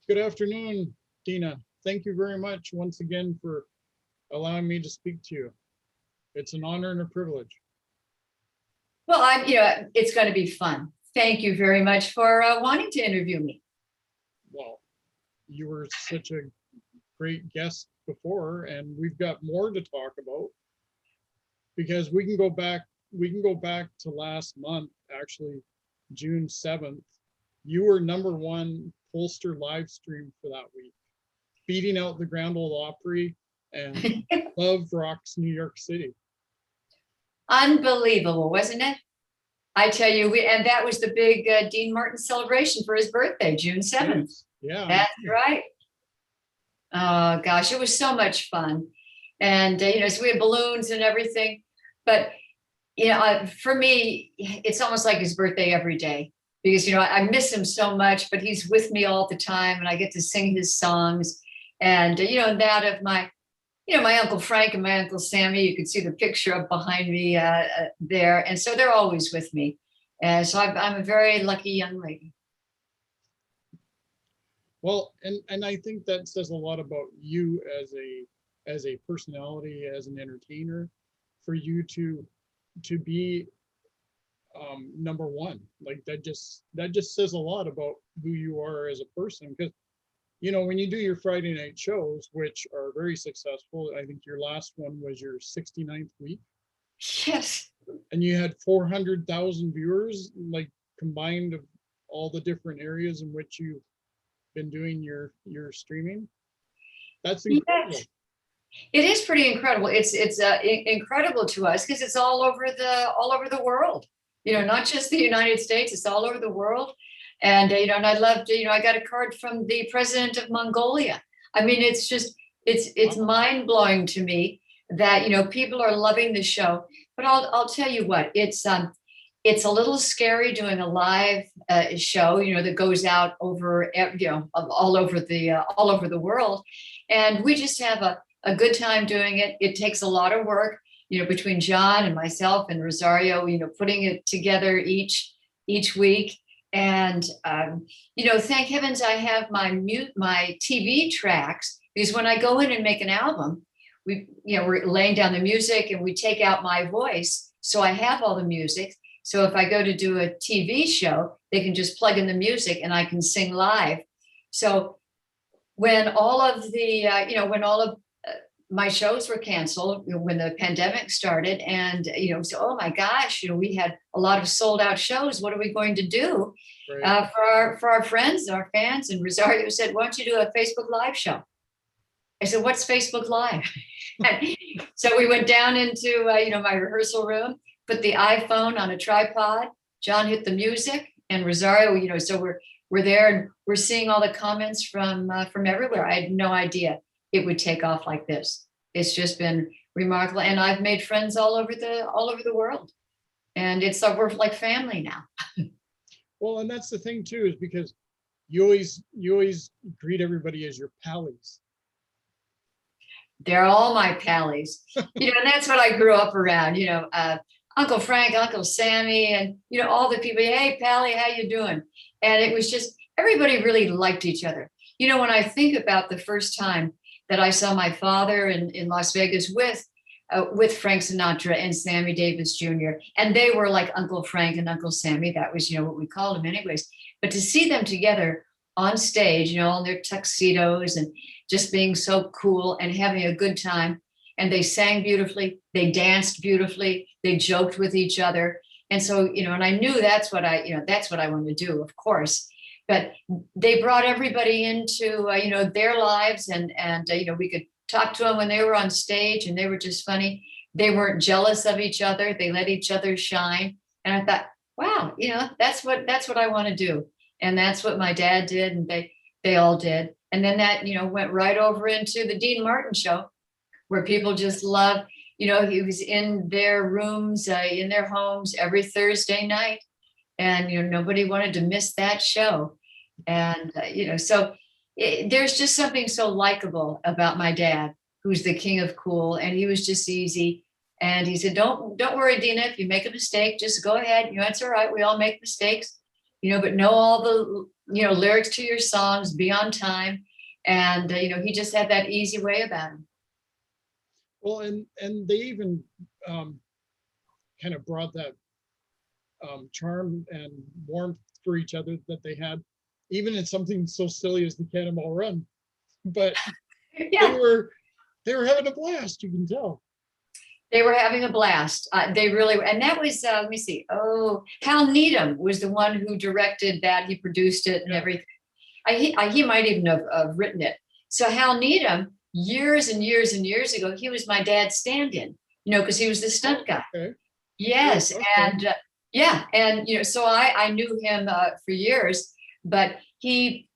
Good afternoon, Deana. Thank you very much once again for allowing me to speak to you. It's an honor and a privilege. Well, it's going to be fun. Thank you very much for wanting to interview me. Well, you were such a great guest before, and we've got more to talk about because we can go back to last month, actually, June 7th. You were #1 pollster live stream for that week, beating out the Grand Ole Opry and Love Rocks New York City. Unbelievable, wasn't it? I tell you, and that was the big Dean Martin celebration for his birthday, June 7th. Yeah, that's right. Oh gosh, it was so much fun. And so we had balloons and everything, but for me, it's almost like his birthday every day because I miss him so much, but he's with me all the time, and I get to sing his songs, and that of my Uncle Frank and my Uncle Sammy. You can see the picture up behind me there. And so they're always with me. And so I'm a very lucky young lady. Well, and I think that says a lot about you as a personality, as an entertainer, for you to be #1. Like that just says a lot about who you are as a person. Because when you do your Friday night shows, which are very successful, I think your last one was your 69th week. Yes. And you had 400,000 viewers, like combined of all the different areas in which you've been doing your streaming. That's incredible. Yes. It is pretty incredible. It's incredible to us because it's all over the world. Not just the United States. It's all over the world. And and I loved, I got a card from the president of Mongolia. I mean, it's just it's mind blowing to me that people are loving the show. But I'll tell you what, it's a little scary doing a live show, that goes out over all over the world, and we just have a good time doing it. It takes a lot of work, between John and myself and Rosario, putting it together each week. And, thank heavens I have my TV tracks, because when I go in and make an album, we're laying down the music and we take out my voice. So I have all the music. So if I go to do a TV show, they can just plug in the music and I can sing live. So when all of my shows were canceled, when the pandemic started, and so oh my gosh, we had a lot of sold out shows. What are we going to do? Right. For our friends, our fans? And Rosario said, "Why don't you do a Facebook Live show?" I said, "What's Facebook Live?" So we went down into my rehearsal room, put the iPhone on a tripod. John hit the music, and Rosario, so we're there, and we're seeing all the comments from everywhere. I had no idea it would take off like this. It's just been remarkable, and I've made friends all over the world, and we're like family now. Well, and that's the thing too, is because you always greet everybody as your pallies. They're all my pallies, and that's what I grew up around. Uncle Frank, Uncle Sammy, and all the people. Hey, Pally, how you doing? And it was just everybody really liked each other. When I think about the first time that I saw my father in Las Vegas with Frank Sinatra and Sammy Davis Jr. And they were like Uncle Frank and Uncle Sammy. That was, what we called them anyways. But to see them together on stage, in their tuxedos and just being so cool and having a good time. And they sang beautifully. They danced beautifully. They joked with each other. And so, and I knew that's what I want to do, of course. But they brought everybody into, their lives, and we could talk to them when they were on stage, and they were just funny. They weren't jealous of each other. They let each other shine. And I thought, wow, that's what I want to do. And that's what my dad did, and they all did. And then that, went right over into the Dean Martin show, where people just love, he was in their rooms, in their homes every Thursday night. And, nobody wanted to miss that show. And, so there's just something so likable about my dad, who's the king of cool. And he was just easy. And he said, don't worry, Deana, if you make a mistake, just go ahead. It's all right. We all make mistakes, but know all lyrics to your songs, be on time. And, he just had that easy way about him. Well, and they even kind of brought that charm and warmth for each other that they had, even in something so silly as the Cannonball Run. But Yeah, they were having a blast, you can tell. they were having a blast. They really, and that was, let me see. Oh, Hal Needham was the one who directed that. He produced it and Yeah. everything. He might even have written it. So Hal Needham, years and years and years ago, he was my dad's stand-in, because he was the stunt guy. Okay. Yes, Okay. and yeah, and so I knew him for years, but he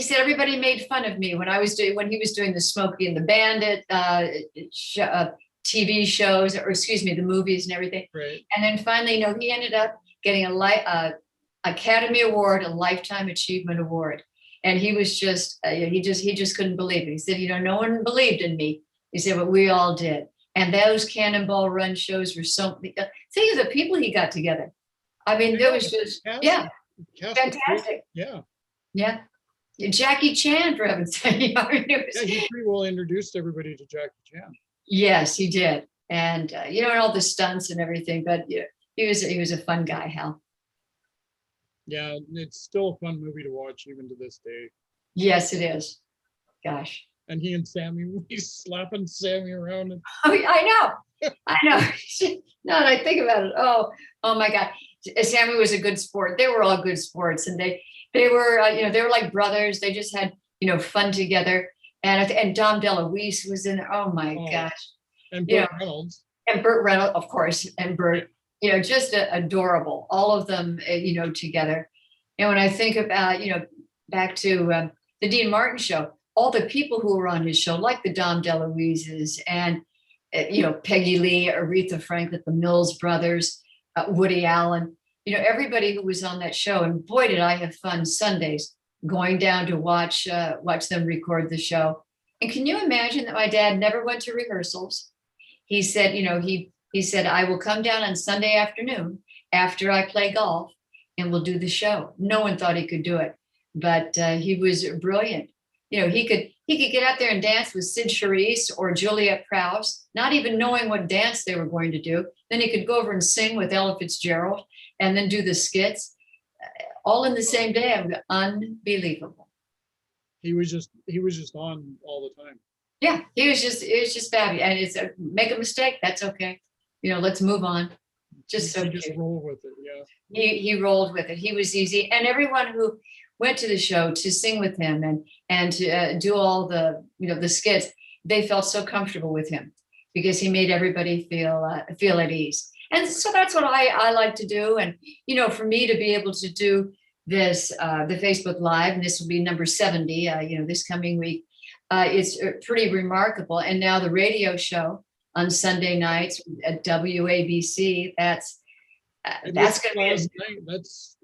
said everybody made fun of me when he was doing the Smokey and the Bandit TV shows, or excuse me, the movies and everything. Right. And then finally, he ended up getting a Academy Award, a Lifetime Achievement Award, and he was just he just couldn't believe it. He said, no one believed in me. He said, but we all did. And those Cannonball Run shows were think of the people he got together. I mean, there was just, fantastic. Yeah. Yeah. Jackie Chan, for heaven's sake. Yeah, he pretty well introduced everybody to Jackie Chan. Yes, he did. And, and all the stunts and everything, but he was a fun guy, Hal. Yeah, it's still a fun movie to watch even to this day. Yes, it is. Gosh. And he and Sammy, he's slapping Sammy around. And Oh, I know. Now that I think about it, oh my God. Sammy was a good sport. They were all good sports, and they were, they were like brothers. They just had, fun together. And Dom DeLuise was in there. Oh my gosh. And Burt Reynolds. And Burt Reynolds, of course, and Burt, just adorable. All of them, together. And when I think about, back to the Dean Martin show, all the people who were on his show, like the Dom DeLuises and, Peggy Lee, Aretha Franklin, the Mills Brothers, Woody Allen, everybody who was on that show. And boy, did I have fun Sundays going down to watch them record the show. And can you imagine that my dad never went to rehearsals? He said, he said, I will come down on Sunday afternoon after I play golf and we'll do the show. No one thought he could do it, but he was brilliant. He could get out there and dance with Sid Charisse or Juliet Prowse, not even knowing what dance they were going to do. Then he could go over and sing with Ella Fitzgerald and then do the skits, all in the same day. Unbelievable. He was just on all the time. Yeah, it was just fabulous. And it's make a mistake, that's okay. Let's move on. Just so just roll with it. Yeah. He rolled with it. He was easy. And everyone who went to the show to sing with him and to do all the, the skits, they felt so comfortable with him because he made everybody feel at ease. And so that's what I like to do. And, for me to be able to do this, the Facebook Live, and this will be number 70, this coming week, it's pretty remarkable. And now the radio show on Sunday nights at WABC, that's going to be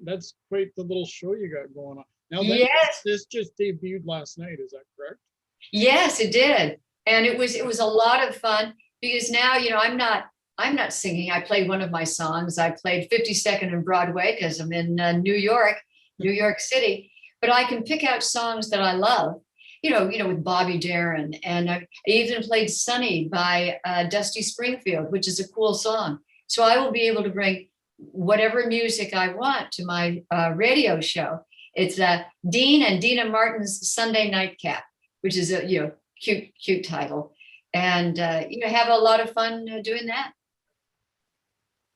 that's quite the little show you got going on. Now yes, this just debuted last night, is that correct? Yes, it did. And it was a lot of fun because now, I'm not singing. I played one of my songs. I played 52nd and Broadway because I'm in New York City, but I can pick out songs that I love, with Bobby Darin. And I even played Sunny by Dusty Springfield, which is a cool song. So I will be able to bring whatever music I want to my radio show. It's Dean and Deana Martin's Sunday Nightcap, which is a cute title, and have a lot of fun doing that.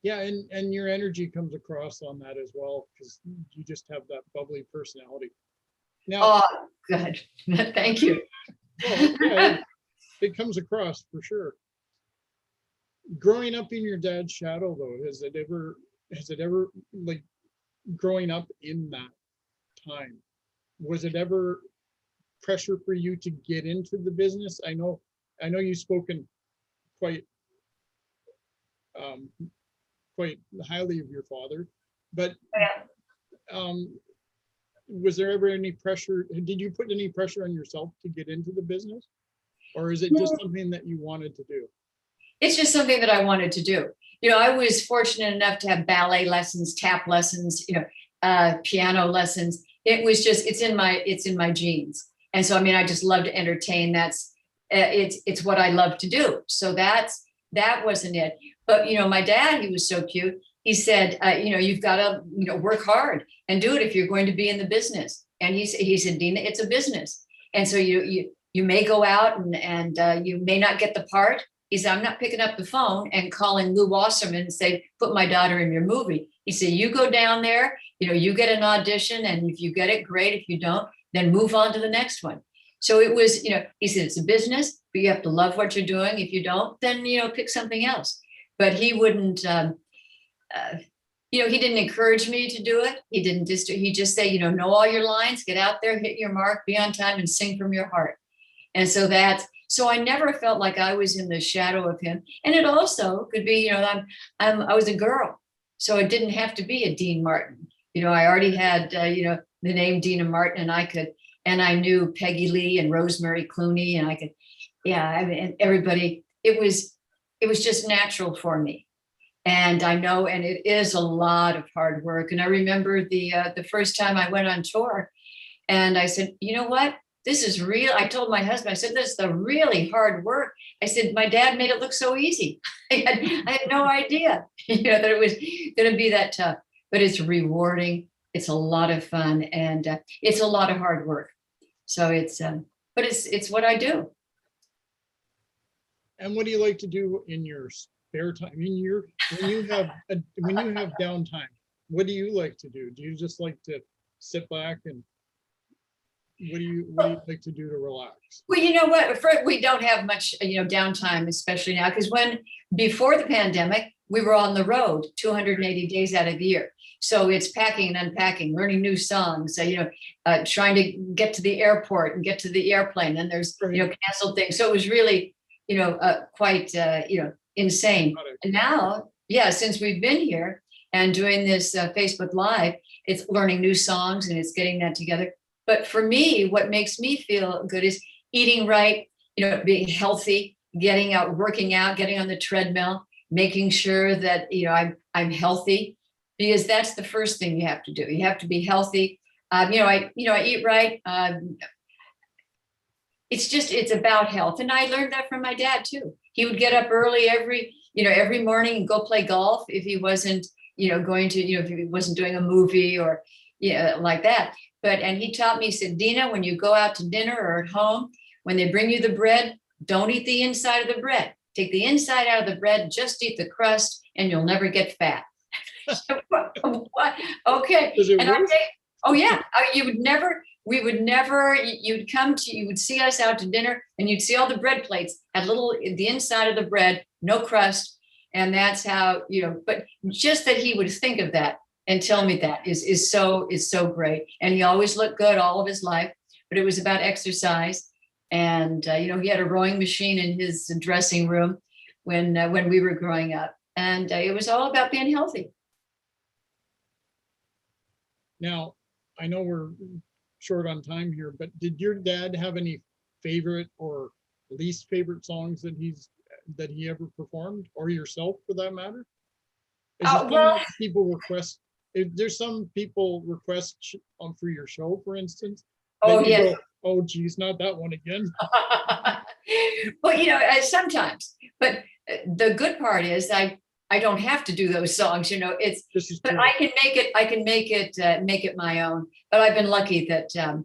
Yeah, and your energy comes across on that as well because you just have that bubbly personality. Now, oh, good, thank you. Well, yeah, it comes across for sure. Growing up in your dad's shadow, though, has it ever like growing up in that time, was it ever pressure for you to get into the business? I know you've spoken quite highly of your father, but was there ever any pressure? Did you put any pressure on yourself to get into the business, or is it just something that you wanted to do? It's just something that I wanted to do. I was fortunate enough to have ballet lessons, tap lessons, piano lessons, it was just, it's in my genes. And so, I mean, I just love to entertain. That's, it's what I love to do. So that wasn't it. But, my dad, he was so cute. He said, you've got to, work hard and do it if you're going to be in the business. And he said, Deana, it's a business. And so you may go out and you may not get the part. He said, I'm not picking up the phone and calling Lou Wasserman and say, put my daughter in your movie. He said, you go down there, you get an audition, and if you get it, great. If you don't, then move on to the next one. So it was, he said, it's a business, but you have to love what you're doing. If you don't, then, pick something else. But he wouldn't, he didn't encourage me to do it. He just say, know all your lines, get out there, hit your mark, be on time, and sing from your heart. And so I never felt like I was in the shadow of him. And it also could be, I was a girl, so it didn't have to be a Dean Martin. I already had, the name Deana Martin, and I knew Peggy Lee and Rosemary Clooney, and and everybody, it was just natural for me. And I know, and it is a lot of hard work. And I remember the first time I went on tour, and I said, you know what? This is real. I told my husband, I said, this is the really hard work. I said, my dad made it look so easy. I had no idea, that it was going to be that tough, but it's rewarding. It's a lot of fun, and it's a lot of hard work. So but it's what I do. And what do you like to do in your spare time? When you have downtime, what do you like to do? Do you just like to sit back, and what do you like to do to relax? Well, you know what? We don't have much, downtime, especially now, because before the pandemic, we were on the road 280 days out of the year. So it's packing and unpacking, learning new songs, trying to get to the airport and get to the airplane, and there's, canceled things. So it was really, quite, insane. And now, since we've been here and doing this Facebook Live, it's learning new songs and it's getting that together. But for me, what makes me feel good is eating right, being healthy, getting out, working out, getting on the treadmill, making sure that, I'm healthy, because that's the first thing you have to do. You have to be healthy. I eat right. It's about health. And I learned that from my dad too. He would get up early every morning and go play golf if he wasn't, going to, if he wasn't doing a movie or, like that. And he taught me, he said, Deana, when you go out to dinner or at home, when they bring you the bread, don't eat the inside of the bread. Take the inside out of the bread, just eat the crust, and you'll never get fat. What? Okay. Oh yeah. We would never, you would see us out to dinner, and you'd see all the bread plates had the inside of the bread, no crust. And that's how, but just that he would think of that and tell me that is so great. And he always looked good all of his life, but it was about exercise. And, he had a rowing machine in his dressing room when we were growing up, and it was all about being healthy. Now, I know we're short on time here, but did your dad have any favorite or least favorite songs that he ever performed, or yourself for that matter? People request. There's some people request for your show, for instance. Oh yeah. Oh geez, not that one again. Well, sometimes, but the good part is I don't have to do those songs. But I can make it my own. But I've been lucky that that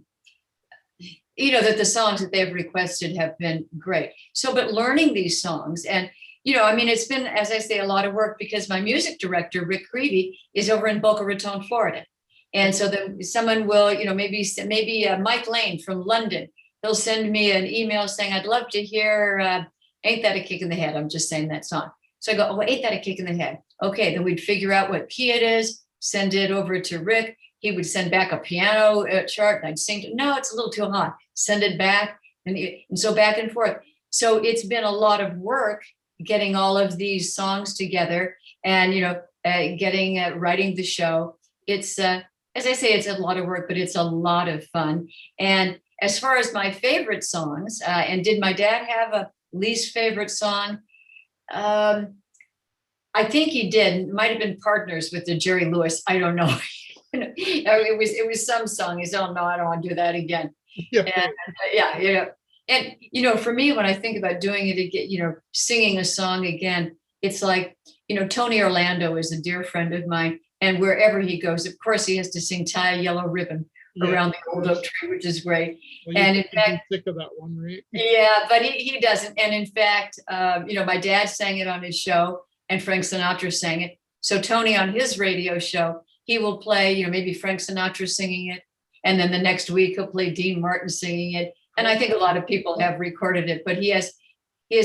the songs that they've requested have been great. So, but learning these songs, and it's been, as I say, a lot of work, because my music director, Rick Creevy, is over in Boca Raton, Florida. And so then someone will, maybe Mike Lane from London, he'll send me an email saying, I'd love to hear Ain't That a Kick in the Head? I'm just saying that song. So I go, oh, Ain't That a Kick in the Head? Okay, then we'd figure out what key it is, send it over to Rick. He would send back a piano chart, and I'd sing, no, it's a little too hot. Send it back, and so back and forth. So it's been a lot of work getting all of these songs together, and writing the show. It's as I say, it's a lot of work, but it's a lot of fun. And as far as my favorite songs, and did my dad have a least favorite song? I think he did. It might have been Partners with the Jerry Lewis. I don't know. It was some song. He said, "Oh no, I don't want to do that again." Yeah, And yeah, and for me, when I think about doing it again, singing a song again, it's like, Tony Orlando is a dear friend of mine, and wherever he goes, of course, he has to sing "Tie a Yellow Ribbon" yeah, around the of old course. oak tree, which is great. Well, you And in can't be fact, sick of that one, right? yeah, but he doesn't. And in fact, my dad sang it on his show, and Frank Sinatra sang it. So Tony on his radio show, he will play, maybe Frank Sinatra singing it, and then the next week he'll play Dean Martin singing it. And I think a lot of people have recorded it, but he has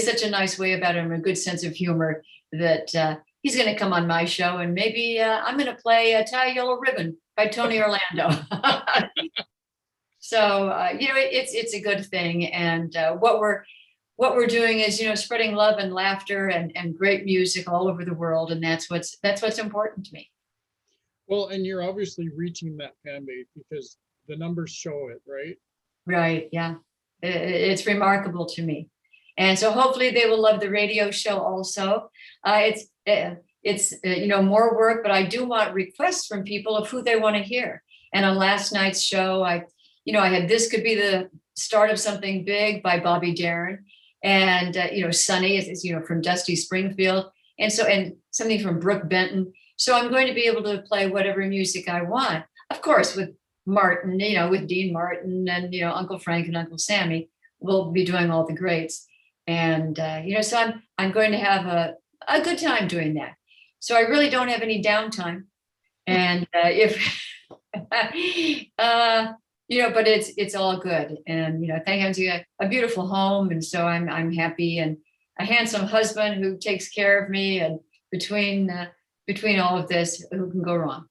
such a nice way about him, a good sense of humor, that he's going to come on my show, and maybe I'm going to play "Tie a Yellow Ribbon" by Tony Orlando. So it's a good thing, and what we're doing is spreading love and laughter and great music all over the world, and that's what's important to me. Well, and you're obviously reaching that fan base because the numbers show it, right? Right? Yeah, it's remarkable to me, and so hopefully they will love the radio show also. It's more work, but I do want requests from people of who they want to hear. And on last night's show, I had "This Could Be the Start of Something Big" by Bobby Darin, and "Sunny" is from Dusty Springfield, and something from Brooke Benton. So I'm going to be able to play whatever music I want, of course, with Martin, with Dean Martin, and Uncle Frank and Uncle Sammy. We'll be doing all the greats, and so I'm going to have a good time doing that. So I really don't have any downtime, and if but it's all good. And thank heavens you got a beautiful home, and so I'm happy, and a handsome husband who takes care of me, and between all of this, who can go wrong?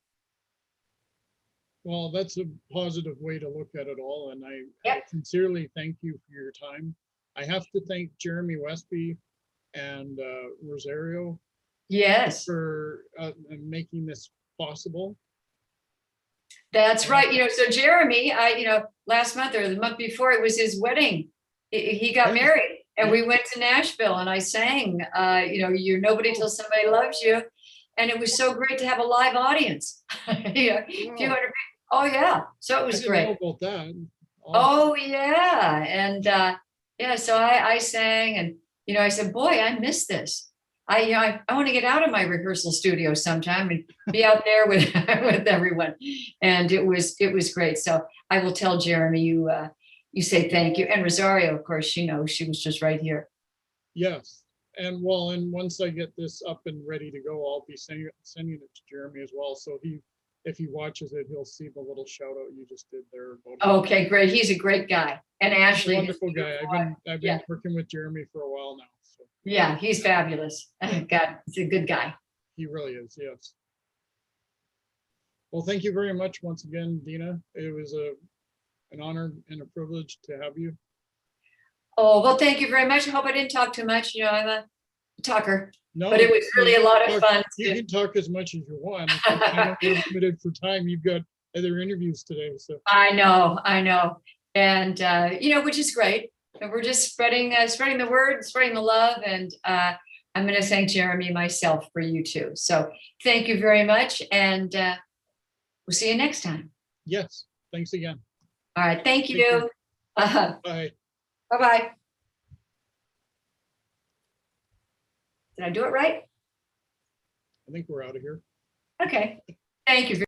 Well, that's a positive way to look at it all, and I Yep. sincerely thank you for your time. I have to thank Jeremy Westby and Rosario Yes, for making this possible. that's right. So Jeremy, last month or the month before, it was his wedding. He got Yeah. married, and Yeah. we went to Nashville, and I sang, "You're Nobody Till Somebody Loves You," and it was so great to have a live audience. A few Wow. hundred. Oh yeah, so it I was didn't great. know about that. Awesome. Oh yeah, and so I sang, and I said, "Boy, I miss this. I want to get out of my rehearsal studio sometime and be out there with with everyone." And it was great. So I will tell Jeremy you say thank you, and Rosario, of course, she knows, she was just right here. Yes. And well, and once I get this up and ready to go, I'll be sending it to Jeremy as well. So if he watches it, he'll see the little shout out you just did there about him. Okay, great. He's a great guy, and He's a Ashley, wonderful guy. I've been Yeah. working with Jeremy for a while now. So Yeah, he's fabulous. God, he's a good guy. he really is, yes. Well, thank you very much once again, Deana. It was an honor and a privilege to have you. Oh, well, thank you very much. I hope I didn't talk too much. I'm a talker, No, but it was really a lot of fun. You can talk as much as you want. I know we're limited for time. You've got other interviews today, so. I know. And, which is great. And we're just spreading the word, spreading the love. And I'm going to thank Jeremy myself for you too. So thank you very much. And we'll see you next time. Yes, thanks again. All right. Thank Take you. Bye. Bye-bye. Did I do it right? I think we're out of here. Okay. Thank you.